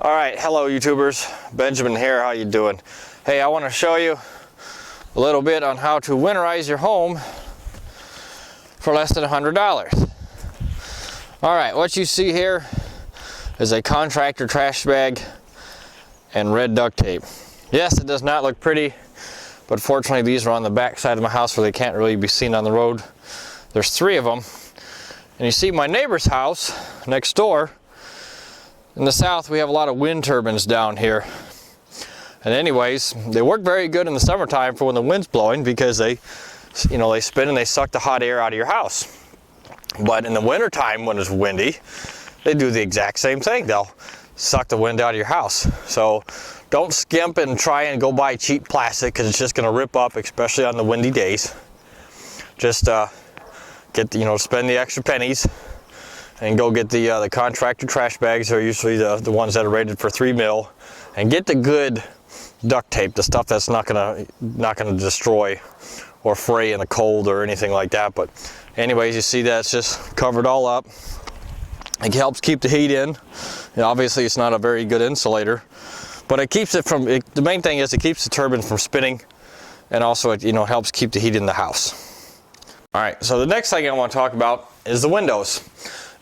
All right, hello YouTubers, Benjamin here, how you doing? Hey, I want to show you a little bit on how to winterize your home for less than $100. All right, what you see here is a contractor trash bag and red duct tape. Yes, it does not look pretty, but fortunately these are on the back side of my house where they can't really be seen on the road. There's 3 of them. And you see my neighbor's house next door. In the south, we have a lot of wind turbines down here. And anyways, they work very good in the summertime for when the wind's blowing because they spin and they suck the hot air out of your house. But in the wintertime, when it's windy, they do the exact same thing. They'll suck the wind out of your house. So don't skimp and try and go buy cheap plastic because it's just going to rip up, especially on the windy days. Just spend the extra pennies and go get the contractor trash bags. They're usually the ones that are rated for 3 mil, and get the good duct tape, the stuff that's not gonna destroy or fray in the cold or anything like that. But anyways, you see that's just covered all up. It helps keep the heat in. Obviously it's not a very good insulator, but it keeps it from, the main thing is it keeps the turbine from spinning, and also it helps keep the heat in the house. All right, so the next thing I want to talk about is the windows.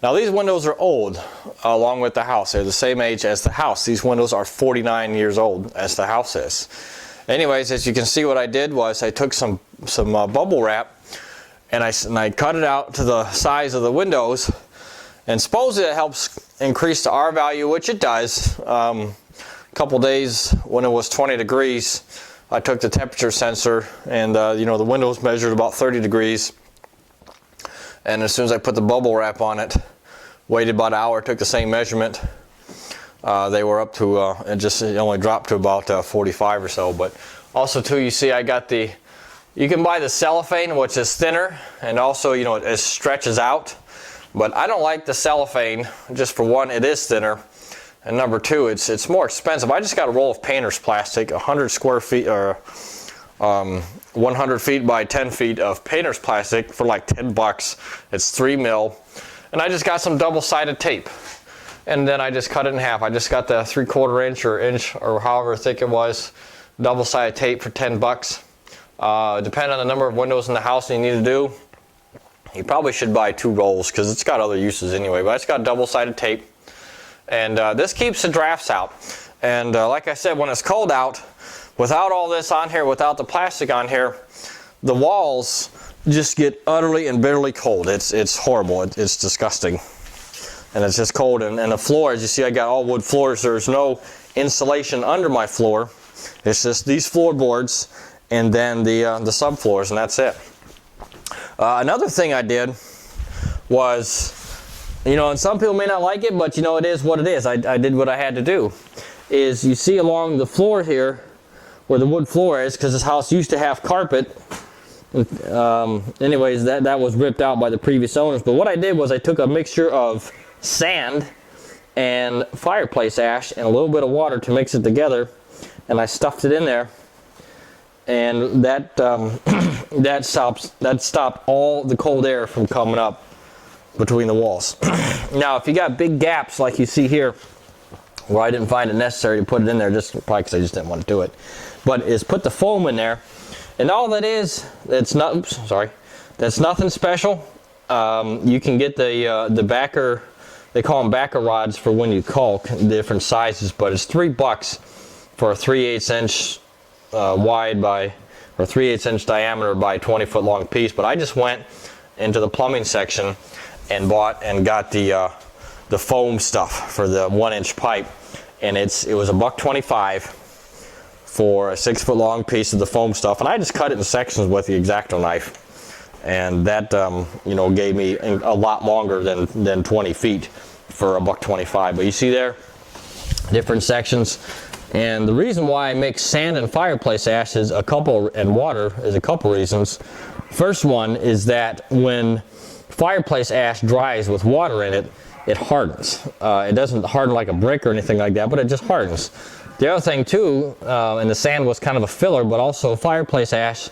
Now these windows are old, along with the house. They're the same age as the house. These windows are 49 years old, as the house is. Anyways, as you can see, what I did was I took some bubble wrap and I cut it out to the size of the windows, and supposedly it helps increase the R value, which it does. A couple days when it was 20 degrees, I took the temperature sensor and the windows measured about 30 degrees. And as soon as I put the bubble wrap on it, waited about an hour, took the same measurement, they were up to, it only dropped to about 45 or so. But also too, you see I got you can buy the cellophane, which is thinner, and also it stretches out. But I don't like the cellophane. Just for one, it is thinner, and number two, it's more expensive. I just got a roll of painter's plastic, 100 square feet, or 100 feet by 10 feet of painter's plastic for like 10 bucks. It's 3 mil. And I just got some double-sided tape. And then I just cut it in half. I just got the 3/4 inch or however thick it was, double-sided tape for 10 bucks. Depending on the number of windows in the house you need to do, you probably should buy 2 rolls because it's got other uses anyway. But I just got double-sided tape. And this keeps the drafts out. And like I said, when it's cold out, without all this on here, without the plastic on here, the walls just get utterly and bitterly cold. It's horrible. It's disgusting. And it's just cold. And the floor, as you see, I got all wood floors. There's no insulation under my floor. It's just these floorboards and then the subfloors, and that's it. Another thing I did was, and some people may not like it, but it is what it is. I did what I had to do. Is you see along the floor here, where the wood floor is, because this house used to have carpet. Anyways, that was ripped out by the previous owners. But what I did was I took a mixture of sand and fireplace ash and a little bit of water to mix it together, and I stuffed it in there, and that stopped all the cold air from coming up between the walls. Now, if you got big gaps like you see here, where I didn't find it necessary to put it in there, probably because I just didn't want to do it, but is put the foam in there, and all that is, that's nothing special. You can get the backer, they call them backer rods for when you caulk, different sizes, but it's $3 for a 3/8 inch wide by, or 3/8 inch diameter by 20-foot long piece. But I just went into the plumbing section and bought and got the foam stuff for the 1-inch pipe, and it was $1.25 for a 6-foot long piece of the foam stuff, and I just cut it in sections with the Xacto-knife, and that gave me a lot longer than 20 feet for $1.25. But you see there, different sections. And the reason why I mix sand and fireplace ash and water is a couple reasons. First one is that when fireplace ash dries with water in it, it hardens. It doesn't harden like a brick or anything like that, but it just hardens. The other thing too, and the sand was kind of a filler, but also fireplace ash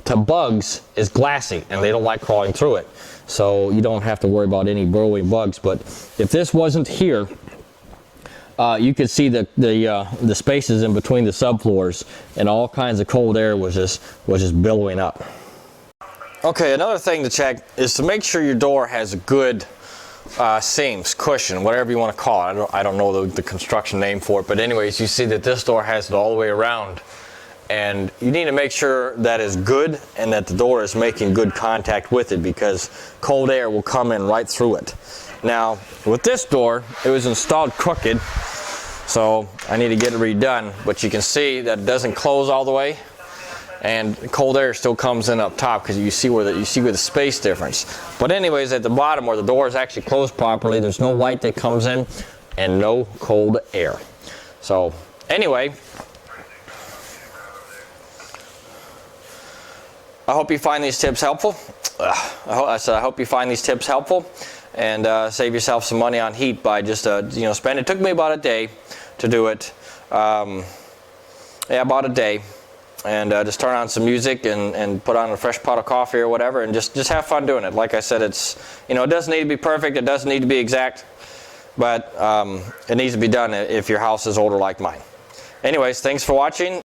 to bugs is glassy, and they don't like crawling through it. So you don't have to worry about any burrowing bugs. But if this wasn't here, you could see the spaces in between the subfloors, and all kinds of cold air was just billowing up. Okay, another thing to check is to make sure your door has a good seams, cushion, whatever you want to call it. I don't know the construction name for it, but anyways, you see that this door has it all the way around, and you need to make sure that is good and that the door is making good contact with it, because cold air will come in right through it. Now with this door, it was installed crooked, so I need to get it redone, but you can see that it doesn't close all the way, and cold air still comes in up top, because you see where the space difference. But anyways, at the bottom where the door is actually closed properly, there's no light that comes in and no cold air. So anyway, I hope you find these tips helpful. I hope you find these tips helpful, and save yourself some money on heat by just spend. It took me about a day to do it. Yeah, about a day. And just turn on some music and put on a fresh pot of coffee or whatever, and just have fun doing it. Like I said, it's, it doesn't need to be perfect, it doesn't need to be exact, but it needs to be done if your house is older like mine. Anyways, thanks for watching.